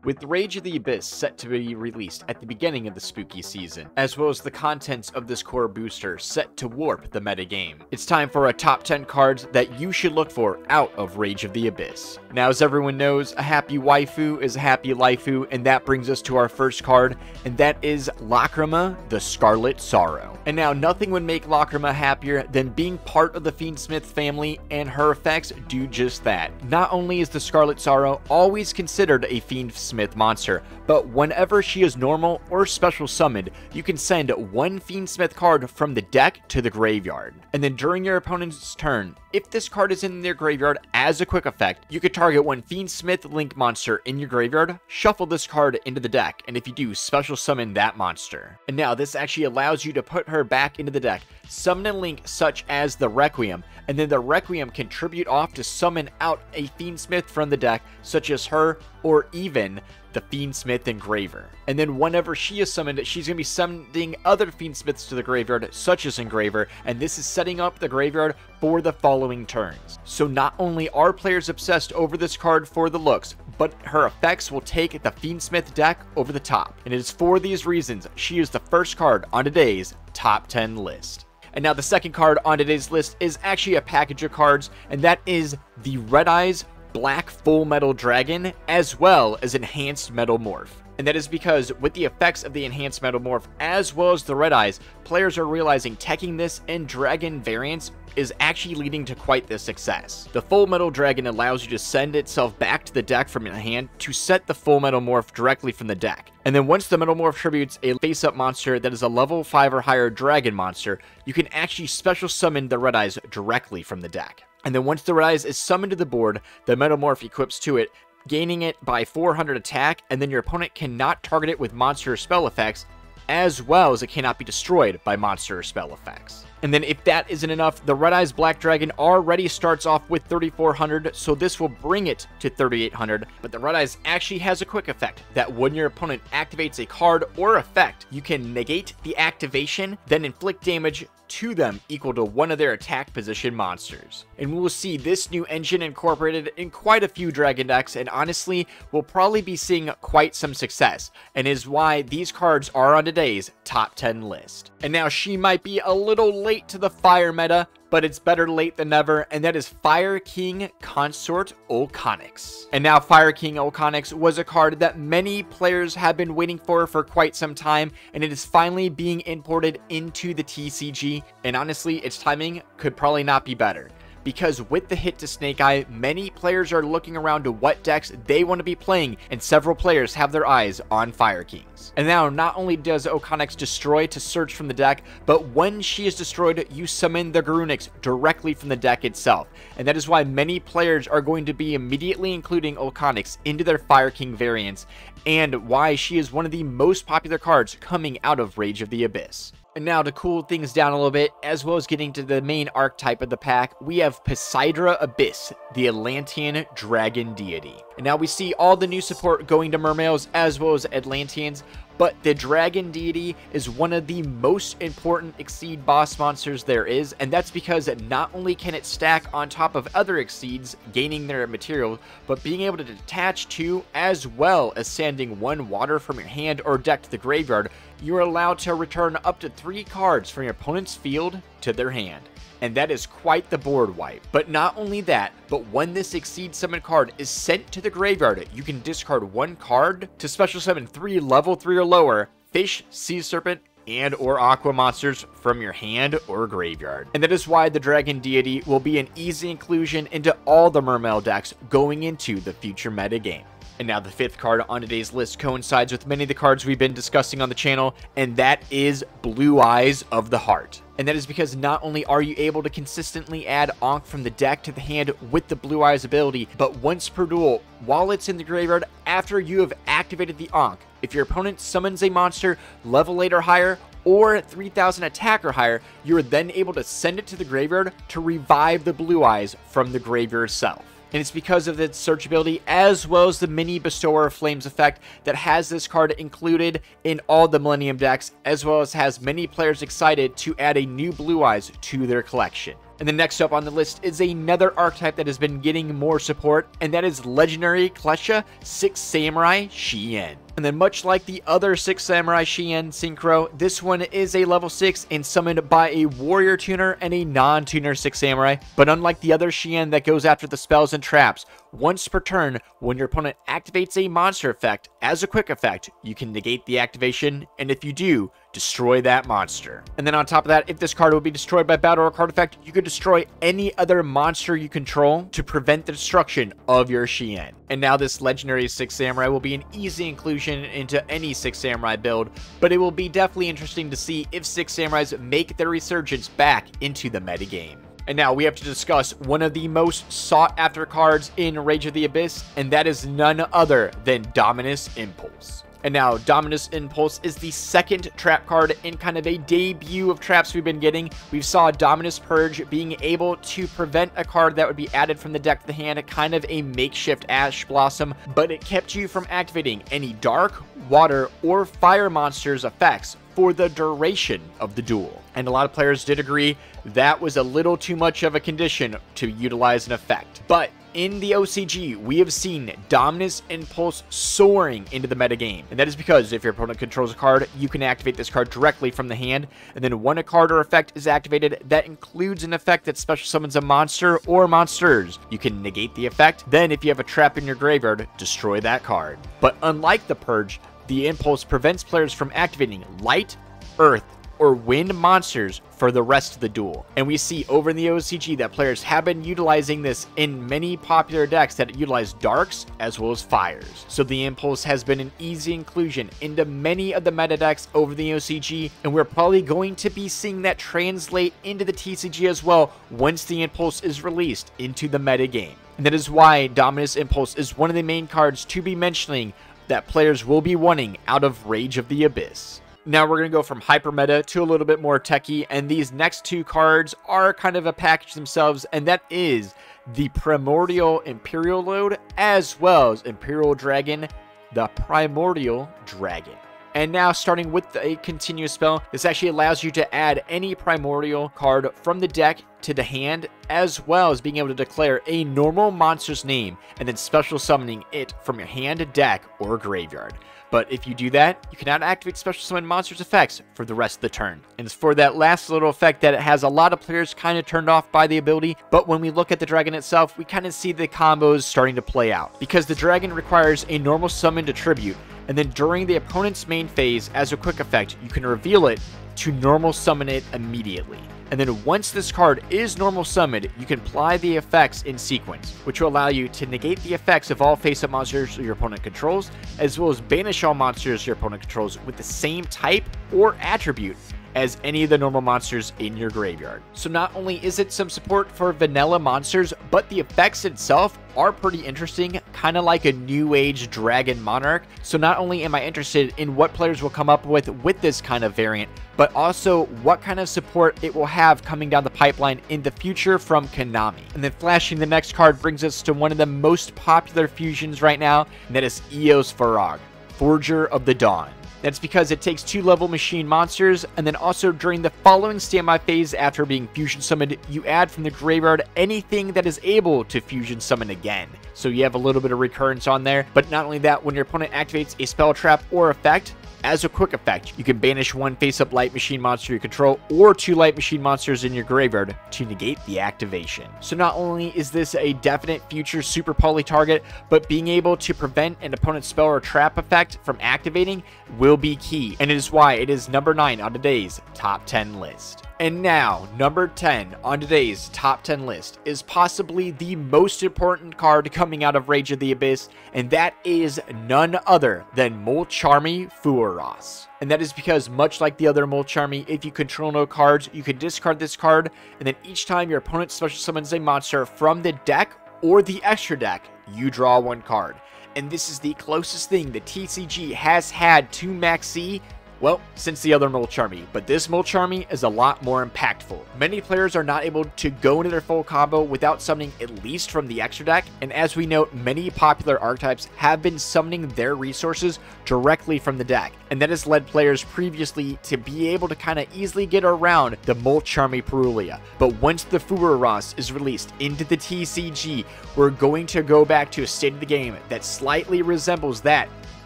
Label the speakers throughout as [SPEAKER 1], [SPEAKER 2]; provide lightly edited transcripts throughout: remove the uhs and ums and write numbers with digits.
[SPEAKER 1] With Rage of the Abyss set to be released at the beginning of the spooky season, as well as the contents of this core booster set to warp the metagame, it's time for a top 10 cards that you should look for out of Rage of the Abyss. Now, as everyone knows, a happy waifu is a happy laifu, and that brings us to our first card, and that is Lacrima, the Scarlet Sorrow. And now, nothing would make Lacrima happier than being part of the Fiendsmith family, and her effects do just that. Not only is the Scarlet Sorrow always considered a Fiendsmith monster, but whenever she is normal or special summoned, you can send one Fiendsmith card from the deck to the graveyard. And then during your opponent's turn, if this card is in their graveyard as a quick effect, you could target one Fiendsmith Link monster in your graveyard, shuffle this card into the deck, and if you do, special summon that monster. And now this actually allows you to put her back into the deck, summon a Link such as the Requiem, and then the Requiem can tribute off to summon out a Fiendsmith from the deck, such as her, or even the Fiendsmith Engraver. And then whenever she is summoned, she's going to be summoning other Fiendsmiths to the graveyard, such as Engraver, and this is setting up the graveyard for the following turns. So not only are players obsessed over this card for the looks, but her effects will take the Fiendsmith deck over the top. And it is for these reasons she is the first card on today's top 10 list. And now the second card on today's list is actually a package of cards, and that is the Red Eyes Black Full Metal Dragon, as well as Enhanced Metal Morph. And that is because with the effects of the Enhanced Metal Morph, as well as the Red Eyes, players are realizing teching this in Dragon variants is actually leading to quite the success. The Full Metal Dragon allows you to send itself back to the deck from your hand to set the Full Metal Morph directly from the deck. And then once the Metal Morph tributes a face-up monster that is a level 5 or higher Dragon monster, you can actually special summon the Red Eyes directly from the deck. And then once the Red Eyes is summoned to the board, the Metal Morph equips to it, gaining it by 400 attack, and then your opponent cannot target it with monster or spell effects, as well as it cannot be destroyed by monster or spell effects. And then if that isn't enough, the Red Eyes Black Dragon already starts off with 3,400, so this will bring it to 3,800, but the Red Eyes actually has a quick effect that when your opponent activates a card or effect, you can negate the activation, then inflict damage to them equal to one of their attack position monsters. And we will see this new engine incorporated in quite a few Dragon decks, and honestly, we'll probably be seeing quite some success, and is why these cards are on today's top 10 list. And now she might be a little late to the fire meta, but it's better late than never, and that is Fire King Consort Olconix. And now Fire King Olconix was a card that many players have been waiting for quite some time, and it is finally being imported into the TCG, and honestly, its timing could probably not be better. Because with the hit to Snake Eye, many players are looking around to what decks they want to be playing, and several players have their eyes on Fire Kings. And now, not only does Olconix destroy to search from the deck, but when she is destroyed, you summon the Garunix directly from the deck itself. And that is why many players are going to be immediately including Olconix into their Fire King variants, and why she is one of the most popular cards coming out of Rage of the Abyss. And now to cool things down a little bit, as well as getting to the main archetype of the pack, we have Poseidra Abyss, the Atlantean Dragon Deity. And now we see all the new support going to Mermales as well as Atlanteans, but the Dragon Deity is one of the most important Exceed boss monsters there is, and that's because not only can it stack on top of other Exceeds, gaining their material, but being able to detach to, as well as sending one water from your hand or deck to the graveyard, you're allowed to return up to 3 cards from your opponent's field to their hand. And that is quite the board wipe. But not only that, but when this Exceed summon card is sent to the graveyard, you can discard 1 card to special summon 3 level 3 or lower fish, sea serpent, and or aqua monsters from your hand or graveyard. And that is why the Dragon Deity will be an easy inclusion into all the Mermail decks going into the future metagame. And now the 5th card on today's list coincides with many of the cards we've been discussing on the channel, and that is Blue Eyes of the Heart. And that is because not only are you able to consistently add Ankh from the deck to the hand with the Blue Eyes ability, but once per duel, while it's in the graveyard, after you have activated the Ankh, if your opponent summons a monster level 8 or higher, or 3,000 attack or higher, you are then able to send it to the graveyard to revive the Blue Eyes from the graveyard itself. And it's because of its searchability, as well as the mini Bestower of Flames effect that has this card included in all the Millennium decks, as well as has many players excited to add a new Blue Eyes to their collection. And then next up on the list is another archetype that has been getting more support, and that is legendary Klesha 6 Samurai Shien. And then much like the other 6 Samurai Shien Synchro, this one is a level 6 and summoned by a warrior tuner and a non-tuner 6 Samurai. But unlike the other Shien that goes after the spells and traps, once per turn, when your opponent activates a monster effect as a quick effect, you can negate the activation, and if you do, destroy that monster. And then on top of that, if this card will be destroyed by battle or card effect, you could destroy any other monster you control to prevent the destruction of your Shien. And now this legendary 6 Samurai will be an easy inclusion into any 6 Samurai build, but it will be definitely interesting to see if 6 Samurais make their resurgence back into the metagame. And now we have to discuss one of the most sought after cards in Rage of the Abyss, and that is none other than Dominus Impulse. And now, Dominus Impulse is the second trap card in kind of a debut of traps we've been getting. We saw Dominus Purge being able to prevent a card that would be added from the deck to the hand, kind of a makeshift Ash Blossom, but it kept you from activating any dark, water, or fire monsters effects for the duration of the duel. And a lot of players did agree that was a little too much of a condition to utilize an effect. But in the OCG, we have seen Dominus Impulse soaring into the metagame. And that is because if your opponent controls a card, you can activate this card directly from the hand. And then when a card or effect is activated that includes an effect that special summons a monster or monsters, you can negate the effect. Then if you have a trap in your graveyard, destroy that card. But unlike the Purge, the Impulse prevents players from activating light, earth, or wind monsters for the rest of the duel. And we see over in the OCG that players have been utilizing this in many popular decks that utilize darks as well as fires. So the Impulse has been an easy inclusion into many of the meta decks over the OCG, and we're probably going to be seeing that translate into the TCG as well once the Impulse is released into the meta game. And that is why Dominus Impulse is one of the main cards to be mentioning that players will be wanting out of Rage of the Abyss. Now we're going to go from hyper meta to a little bit more techie, and these next two cards are kind of a package themselves, and that is the Primordial Imperial Load as well as Imperial Dragon, the Primordial Dragon. And now starting with a continuous spell, this actually allows you to add any Primordial card from the deck to the hand, as well as being able to declare a normal monster's name and then special summoning it from your hand, deck, or graveyard. But if you do that, you cannot activate special summon monsters effects for the rest of the turn. And it's for that last little effect that it has a lot of players kind of turned off by the ability, but when we look at the dragon itself, we kind of see the combos starting to play out. Because the dragon requires a normal summon to tribute, and then during the opponent's main phase, as a quick effect, you can reveal it to normal summon it immediately. And then once this card is normal summoned, you can apply the effects in sequence, which will allow you to negate the effects of all face-up monsters your opponent controls, as well as banish all monsters your opponent controls with the same type or attribute as any of the normal monsters in your graveyard. So not only is it some support for vanilla monsters, but the effects itself are pretty interesting, kind of like a new age dragon monarch. So not only am I interested in what players will come up with this kind of variant, but also what kind of support it will have coming down the pipeline in the future from Konami. And then flashing the next card brings us to one of the most popular fusions right now, and that is Eos Farag, Forger of the Dawn. That's because it takes 2-level machine monsters, and then also during the following standby phase after being fusion summoned, you add from the graveyard anything that is able to fusion summon again. So you have a little bit of recurrence on there, but not only that, when your opponent activates a spell, trap, or effect, as a quick effect, you can banish one face-up light machine monster you control or 2 light machine monsters in your graveyard to negate the activation. So not only is this a definite future super poly target, but being able to prevent an opponent's spell or trap effect from activating will be key, and it is why it is number 9 on today's top 10 list. And now, number 10 on today's top 10 list is possibly the most important card coming out of Rage of the Abyss, and that is none other than Molcharmi Fuaros. And that is because, much like the other Molcharmi, if you control no cards, you can discard this card, and then each time your opponent special summons a monster from the deck or the extra deck, you draw 1 card. And this is the closest thing the TCG has had to Maxi Well, since the other Molcharmy, but this Molcharmy is a lot more impactful. Many players are not able to go into their full combo without summoning at least from the extra deck, and as we note, many popular archetypes have been summoning their resources directly from the deck, and that has led players previously to be able to kind of easily get around the Molcharmy Purulia. But once the Fururos is released into the TCG, we're going to go back to a state of the game that slightly resembles that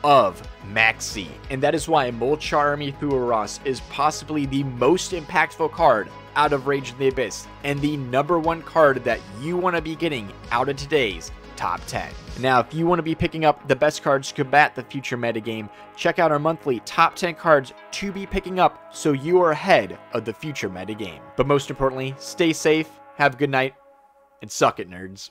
[SPEAKER 1] of Maxi, and that is why Molcharmy Thuaros is possibly the most impactful card out of Rage in the Abyss, and the #1 card that you want to be getting out of today's top 10. Now, if you want to be picking up the best cards to combat the future metagame, check out our monthly top 10 cards to be picking up so you are ahead of the future metagame. But most importantly, stay safe, have a good night, and suck it, nerds.